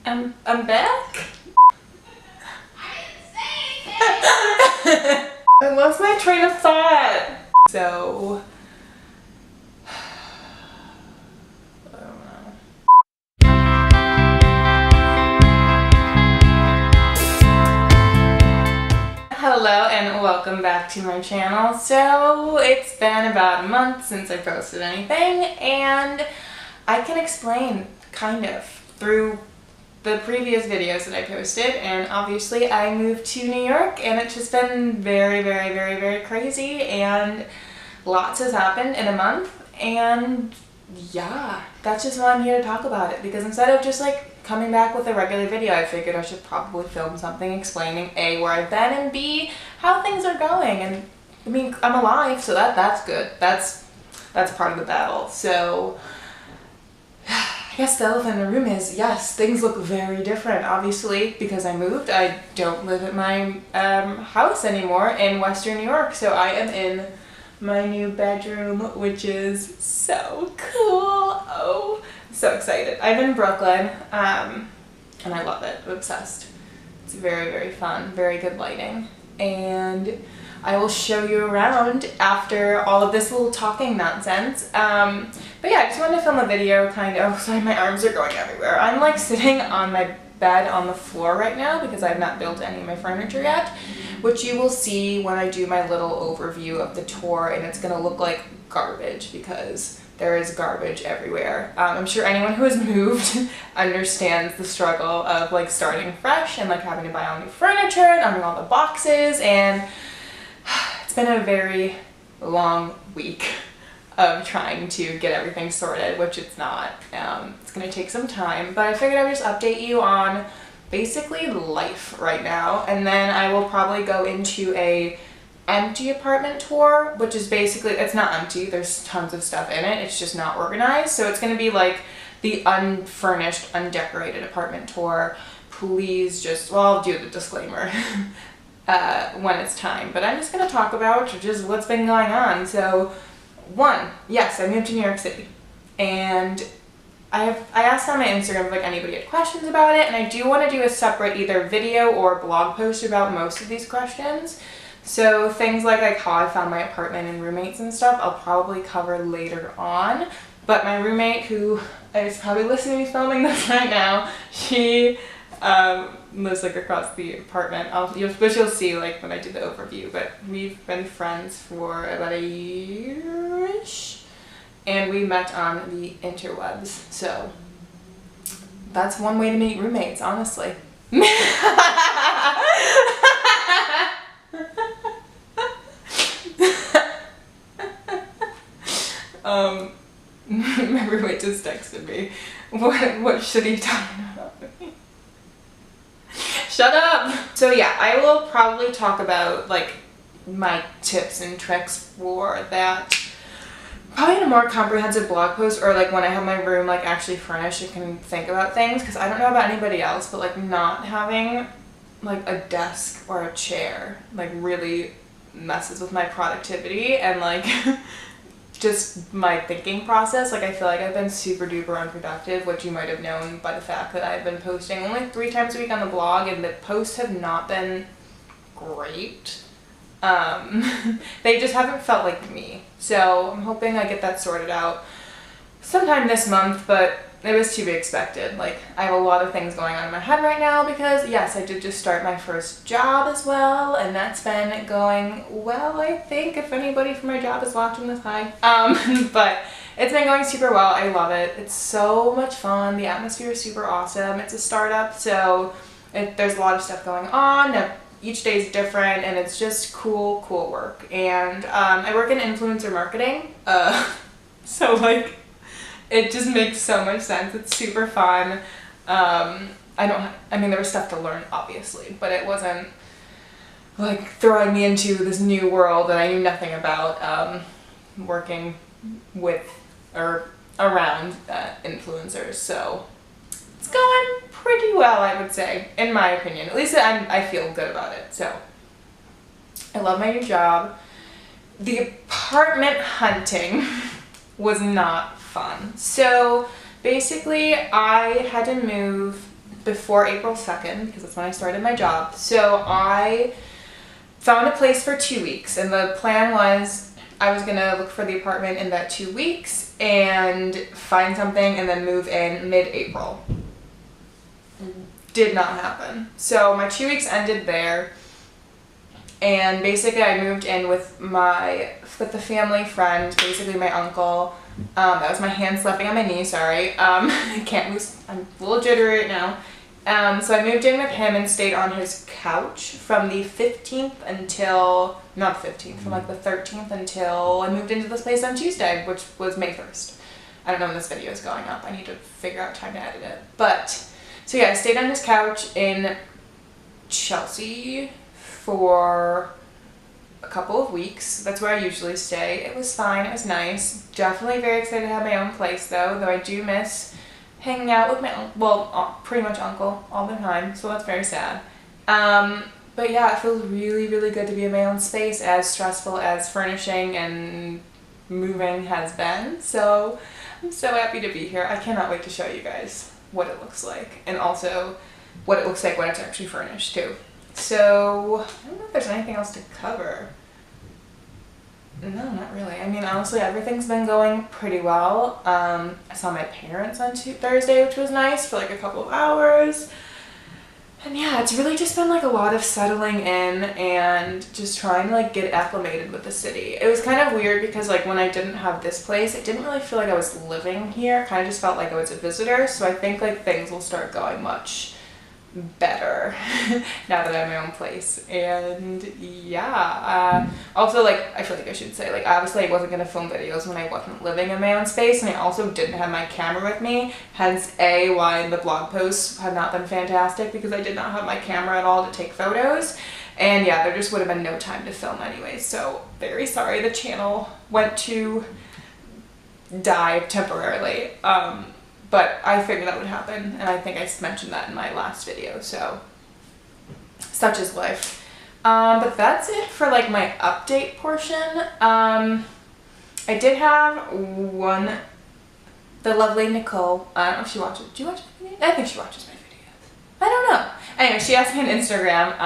I'm back. I lost my train of thought. So I don't know. Hello and welcome back to my channel. So it's been about a month since I posted anything, and I can explain kind of through the previous videos that I posted. And obviously I moved to New York and it's just been very crazy, and lots has happened in a month. And yeah, that's just why I'm here to talk about it, because instead of just like coming back with a regular video, I figured I should probably film something explaining A, where I've been, and B, how things are going. And I mean, I'm alive, so that's good. That's part of the battle. So I guess the elephant in the room is, yes, things look very different. Obviously, because I moved, I don't live at my house anymore in Western New York, so I am in my new bedroom, which is so cool. Oh, I'm so excited. I'm in Brooklyn, and I love it. I'm obsessed. It's very fun, very good lighting, and I will show you around after all of this little talking nonsense. But yeah, I just wanted to film a video kind of, oh sorry, my arms are going everywhere. I'm like sitting on my bed on the floor right now because I've not built any of my furniture yet, which you will see when I do my little overview of the tour, and it's gonna look like garbage because there is garbage everywhere. I'm sure anyone who has moved understands the struggle of like starting fresh and like having to buy all new furniture and having all the boxes, and it's been a very long week of trying to get everything sorted, which it's not. It's gonna take some time, but I figured I would just update you on basically life right now, and then I will probably go into a empty apartment tour, which is basically, it's not empty, there's tons of stuff in it, it's just not organized. So it's gonna be like the unfurnished, undecorated apartment tour. Please just, well, I'll do the disclaimer when it's time, but I'm just gonna talk about just what's been going on. So one, yes, I moved to New York City, and I asked on my Instagram if like anybody had questions about it, and I do want to do a separate either video or blog post about most of these questions. So things like how I found my apartment and roommates and stuff, I'll probably cover later on. But my roommate, who is probably listening to me filming this right now, she lives like across the apartment. Which you'll see like when I do the overview, but we've been friends for about a year-ish, and we met on the interwebs. So that's one way to meet roommates, honestly. My roommate just texted me. What should he talking about me? Shut up! So yeah, I will probably talk about like my tips and tricks for that, probably in a more comprehensive blog post, or like when I have my room like actually furnished and can think about things, because I don't know about anybody else, but like not having like a desk or a chair like really messes with my productivity and like just my thinking process. Like I feel like I've been super duper unproductive, which you might have known by the fact that I've been posting only 3 times a week on the blog, and the posts have not been great. They just haven't felt like me. So I'm hoping I get that sorted out sometime this month, but it was to be expected. Like I have a lot of things going on in my head right now because yes, I did just start my first job as well, and that's been going well, I think, if anybody from my job is watching this, hi. But it's been going super well. I love it. It's so much fun. The atmosphere is super awesome. It's a startup, so there's a lot of stuff going on. Each day is different, and it's just cool work. And I work in influencer marketing, so like it just makes so much sense. It's super fun. I mean, there was stuff to learn, obviously, but it wasn't like throwing me into this new world that I knew nothing about, working with or around influencers. So it's going pretty well, I would say, in my opinion. At least I feel good about it. So I love my new job. The apartment hunting was not fun. So basically I had to move before April 2nd, because that's when I started my job. So I found a place for 2 weeks, and the plan was I was gonna look for the apartment in that 2 weeks and find something and then move in mid-April. Did not happen. So my 2 weeks ended there, and basically I moved in with the family friend, basically my uncle. That was my hand slapping on my knee, sorry. I can't move, I'm a little jittery right now. So I moved in with him and stayed on his couch from the 15th until, not the 15th, from like the 13th until I moved into this place on Tuesday, which was May 1st. I don't know when this video is going up. I need to figure out time to edit it. But, so yeah, I stayed on his couch in Chelsea for a couple of weeks. That's where I usually stay. It was fine. It was nice. Definitely very excited to have my own place though I do miss hanging out with my, pretty much uncle all the time, so that's very sad. But yeah, it feels really, really good to be in my own space, as stressful as furnishing and moving has been. So I'm so happy to be here. I cannot wait to show you guys what it looks like, and also what it looks like when it's actually furnished too. So I don't know if there's anything else to cover. No, not really. I mean, honestly, everything's been going pretty well. I saw my parents on Thursday, which was nice, for like a couple of hours. And yeah, it's really just been like a lot of settling in and just trying to like get acclimated with the city. It was kind of weird because like when I didn't have this place, it didn't really feel like I was living here. It kind of just felt like I was a visitor. So I think like things will start going much better now that I have my own place. And yeah, also like I feel like I should say, like obviously I wasn't gonna film videos when I wasn't living in my own space, and I also didn't have my camera with me, hence why the blog posts have not been fantastic, because I did not have my camera at all to take photos. And yeah, there just would have been no time to film anyway, so very sorry the channel went to die temporarily. But I figured that would happen, and I think I mentioned that in my last video, so such is life. But that's it for like my update portion. I did have the lovely Nicole, I don't know if she watches, do you watch my videos? I think she watches my videos. I don't know. Anyway, she asked me on Instagram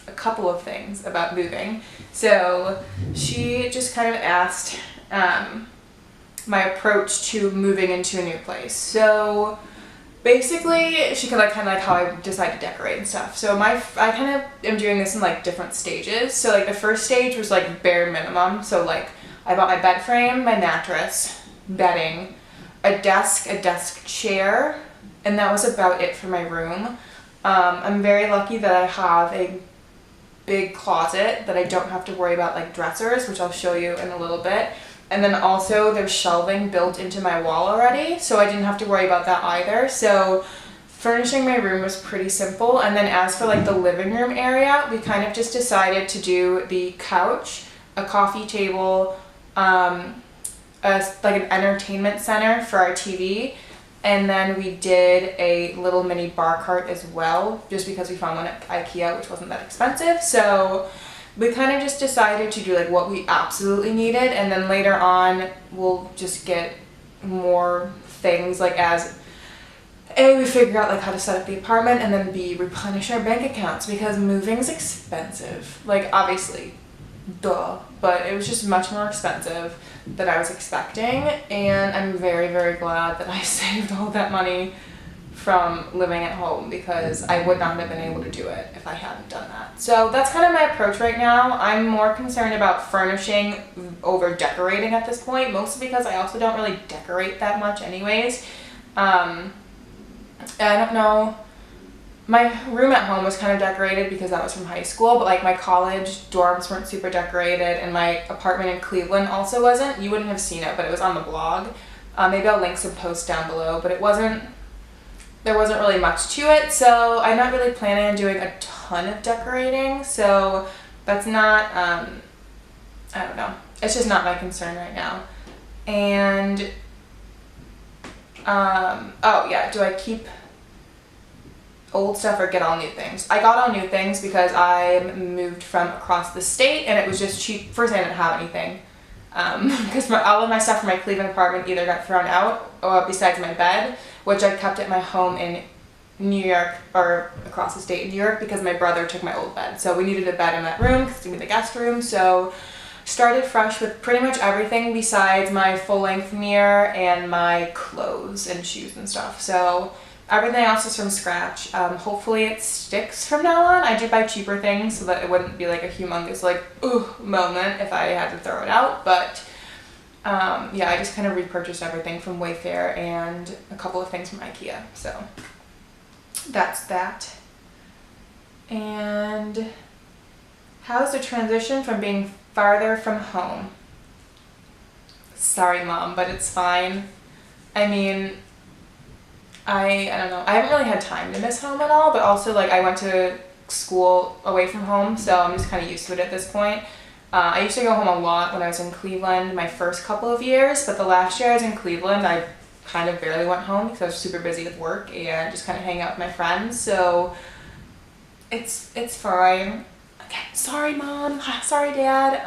a couple of things about moving. So she just kind of asked, my approach to moving into a new place. So basically she could like kind of like how I decide to decorate and stuff. So I kind of am doing this in like different stages. So like the first stage was like bare minimum. So like I bought my bed frame, my mattress, bedding, a desk chair, and that was about it for my room. I'm very lucky that I have a big closet that I don't have to worry about like dressers, which I'll show you in a little bit. And then also there's shelving built into my wall already, so I didn't have to worry about that either. So furnishing my room was pretty simple. And then as for like the living room area, we kind of just decided to do the couch, a coffee table, like an entertainment center for our TV. And then we did a little mini bar cart as well, just because we found one at IKEA, which wasn't that expensive. So we kind of just decided to do like what we absolutely needed, and then later on we'll just get more things like as we figure out like how to set up the apartment, and then replenish our bank accounts, because moving is expensive. Like obviously, duh, but it was just much more expensive than I was expecting, and I'm very, very glad that I saved all that money from living at home, because I would not have been able to do it if I hadn't done that. So that's kind of my approach right now. I'm more concerned about furnishing over decorating at this point, mostly because I also don't really decorate that much anyways. I don't know, my room at home was kind of decorated because that was from high school, but like my college dorms weren't super decorated, and my apartment in Cleveland also wasn't. You wouldn't have seen it, but it was on the blog. Maybe I'll link some posts down below, but there wasn't really much to it, so I'm not really planning on doing a ton of decorating, so that's not, I don't know, it's just not my concern right now. And, oh yeah, do I keep old stuff or get all new things? I got all new things because I moved from across the state, and it was just cheap. First, I didn't have anything, because all of my stuff from my Cleveland apartment either got thrown out, or besides my bed, which I kept at my home in New York, or across the state in New York, because my brother took my old bed. So we needed a bed in that room because it's gonna be the guest room. So started fresh with pretty much everything besides my full-length mirror and my clothes and shoes and stuff. So everything else is from scratch. Hopefully it sticks from now on. I did buy cheaper things so that it wouldn't be like a humongous like moment if I had to throw it out. But yeah, I just kind of repurchased everything from Wayfair and a couple of things from IKEA. So that's that. And how's the transition from being farther from home? Sorry, Mom, but it's fine. I mean, I don't know. I haven't really had time to miss home at all, but also like I went to school away from home, so I'm just kind of used to it at this point. I used to go home a lot when I was in Cleveland my first couple of years, but the last year I was in Cleveland, I kind of barely went home because I was super busy with work and just kind of hang out with my friends. So it's fine. Okay, sorry, Mom. Sorry, Dad.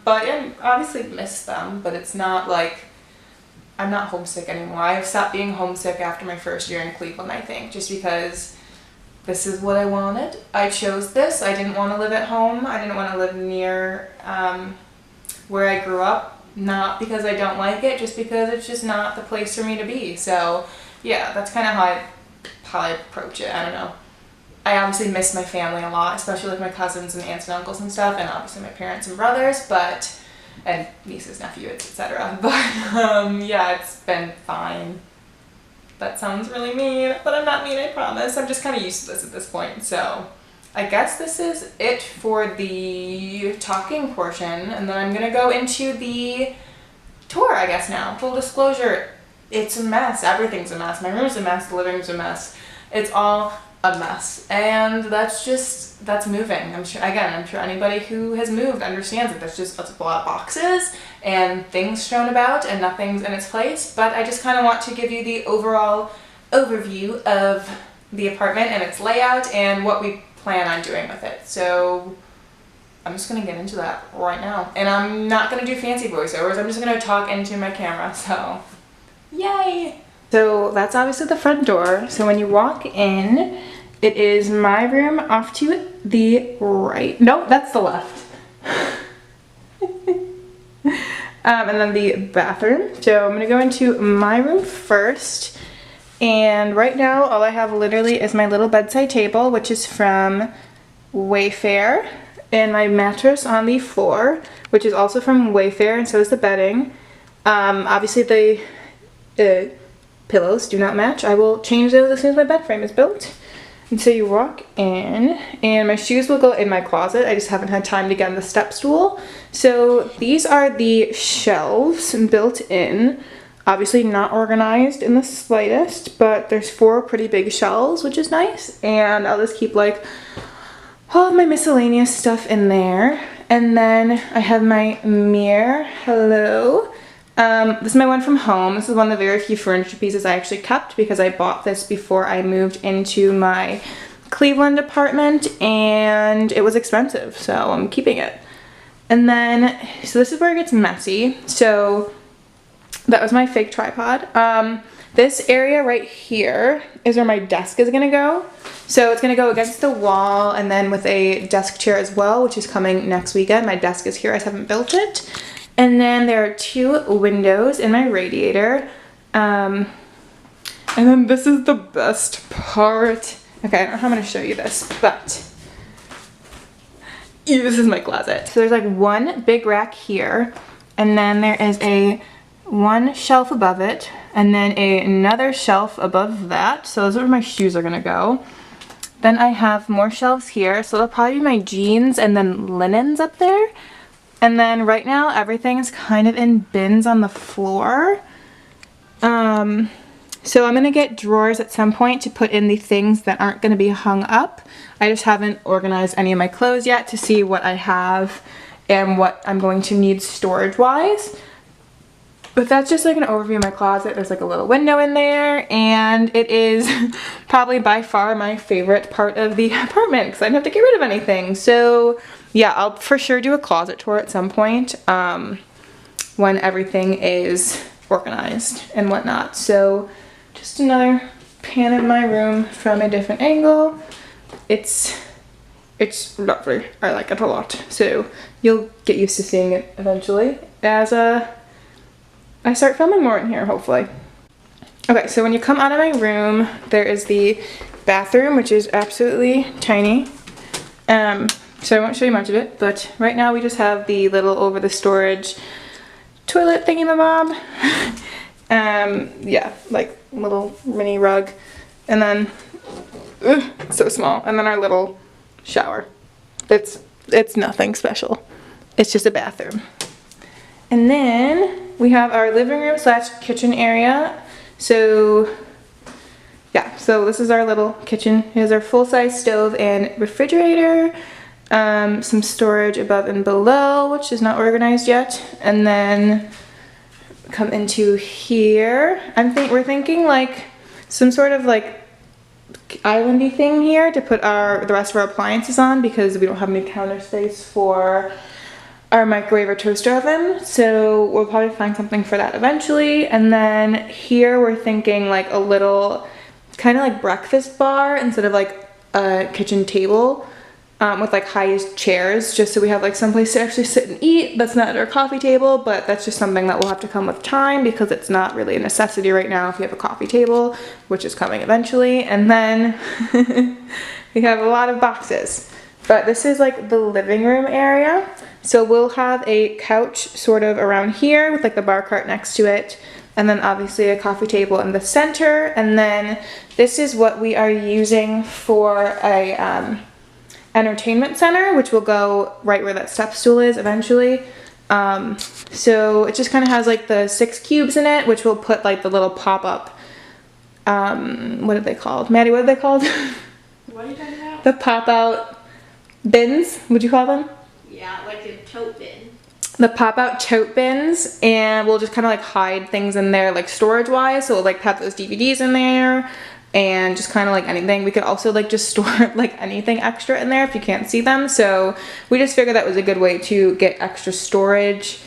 But I obviously miss them, but it's not like I'm not homesick anymore. I've stopped being homesick after my first year in Cleveland, I think, just because this is what I wanted. I chose this. I didn't want to live at home. I didn't want to live near where I grew up. Not because I don't like it, just because it's just not the place for me to be. So yeah, that's kind of how I approach it. I don't know. I obviously miss my family a lot, especially like my cousins and aunts and uncles and stuff, and obviously my parents and brothers, and nieces, nephews, etc. But yeah, it's been fine. That sounds really mean, but I'm not mean, I promise. I'm just kind of used to this at this point. So I guess this is it for the talking portion, and then I'm gonna go into the tour, I guess now. Full disclosure, it's a mess. Everything's a mess. My room's a mess, the living room's a mess. It's all a mess, and that's moving. I'm sure anybody who has moved understands that that's a lot of boxes and things thrown about and nothing's in its place. But I just kind of want to give you the overall overview of the apartment and its layout and what we plan on doing with it. So I'm just gonna get into that right now, and I'm not gonna do fancy voiceovers. I'm just gonna talk into my camera. So yay! So that's obviously the front door. So when you walk in, it is my room off to the right. Nope, that's the left. And then the bathroom. So I'm gonna go into my room first. And right now, all I have literally is my little bedside table, which is from Wayfair, and my mattress on the floor, which is also from Wayfair, and so is the bedding. Obviously the pillows do not match. I will change those as soon as my bed frame is built. And so you walk in, and my shoes will go in my closet. I just haven't had time to get on the step stool. So these are the shelves built in. Obviously not organized in the slightest, but there's 4 pretty big shelves, which is nice. And I'll just keep like all of my miscellaneous stuff in there. And then I have my mirror. Hello. This is my one from home. This is one of the very few furniture pieces I actually kept because I bought this before I moved into my Cleveland apartment, and it was expensive, so I'm keeping it. And then, so this is where it gets messy. So that was my fake tripod. This area right here is where my desk is gonna go. So it's gonna go against the wall, and then with a desk chair as well, which is coming next weekend. My desk is here, I just haven't built it. And then there are 2 windows in my radiator. And then this is the best part. Okay, I don't know how I'm gonna show you this, but this is my closet. So there's like one big rack here, and then there is one shelf above it, and then another shelf above that. So those are where my shoes are gonna go. Then I have more shelves here, so they'll probably be my jeans and then linens up there. And then right now everything's kind of in bins on the floor. So I'm gonna get drawers at some point to put in the things that aren't gonna be hung up. I just haven't organized any of my clothes yet to see what I have and what I'm going to need storage wise. But that's just like an overview of my closet. There's like a little window in there, and it is probably by far my favorite part of the apartment because I don't have to get rid of anything. So yeah, I'll for sure do a closet tour at some point when everything is organized and whatnot. So just another pan in my room from a different angle. It's lovely. I like it a lot. So you'll get used to seeing it eventually as I start filming more in here, hopefully. Okay, so when you come out of my room, there is the bathroom, which is absolutely tiny. So I won't show you much of it, but right now we just have the little over the storage toilet thingy-ma-bob. Yeah, like little mini rug, and then so small, and then our little shower. It's nothing special. It's just a bathroom. And then we have our living room / kitchen area. So yeah, so this is our little kitchen. Here's our full-size stove and refrigerator. Some storage above and below, which is not organized yet. And then come into here. We're thinking like some sort of like islandy thing here to put the rest of our appliances on, because we don't have any counter space for our microwave or toaster oven. So we'll probably find something for that eventually. And then here we're thinking like a little kind of like breakfast bar instead of like a kitchen table. With like high chairs, just so we have like someplace to actually sit and eat. That's not at our coffee table, but that's just something that will have to come with time, because it's not really a necessity right now if you have a coffee table, which is coming eventually. And then we have a lot of boxes, but this is like the living room area. So we'll have a couch sort of around here with like the bar cart next to it, and then obviously a coffee table in the center. And then this is what we are using for a entertainment center, which will go right where that step stool is eventually. So it just kind of has like the 6 cubes in it, which will put like the little pop-up, what are they called? Maddie, what are they called? What are you talking about? The pop-out bins, would you call them? Yeah, like a tote bin. The pop-out tote bins, and we'll just kind of like hide things in there like storage-wise. So we'll like have those DVDs in there, and just kind of like anything. We could also like just store like anything extra in there if you can't see them. So we just figured that was a good way to get extra storage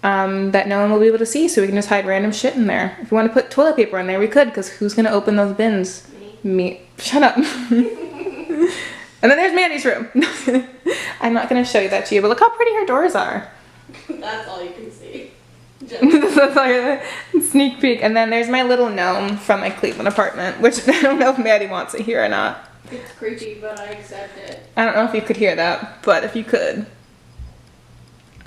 that no one will be able to see, so we can just hide random shit in there. If you want to put toilet paper in there, we could, because who's gonna open those bins? Me. Shut up. And then there's Mandy's room. I'm not gonna show you that to you, but look how pretty her doors are. That's all you can see. That's all your sneak peek. And then there's my little gnome from my Cleveland apartment, which I don't know if Maddie wants it here or not. It's creepy, but I accept it. I don't know if you could hear that, but if you could,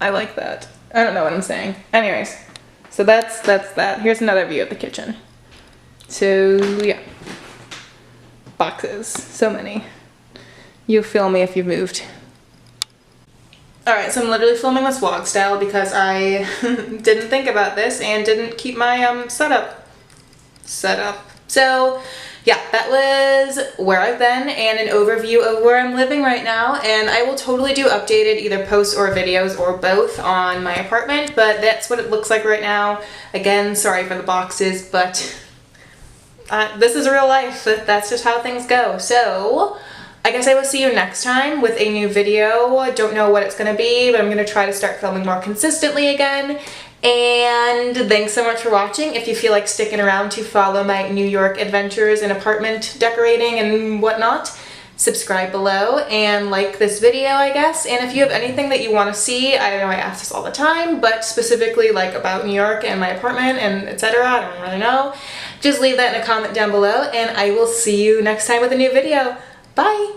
I like that. I don't know what I'm saying. Anyways, so that's that. Here's another view of the kitchen. So yeah, boxes, so many. You feel me if you've moved. Alright, so I'm literally filming this vlog style because I didn't think about this and didn't keep my setup. So yeah, that was where I've been and an overview of where I'm living right now, and I will totally do updated either posts or videos or both on my apartment, but that's what it looks like right now. Again, sorry for the boxes, but this is real life. That's just how things go. So I guess I will see you next time with a new video. I don't know what it's going to be, but I'm going to try to start filming more consistently again. And thanks so much for watching. If you feel like sticking around to follow my New York adventures and apartment decorating and whatnot, subscribe below and like this video, I guess. And if you have anything that you want to see, I know I ask this all the time, but specifically like about New York and my apartment and etc., I don't really know, just leave that in a comment down below, and I will see you next time with a new video. Bye!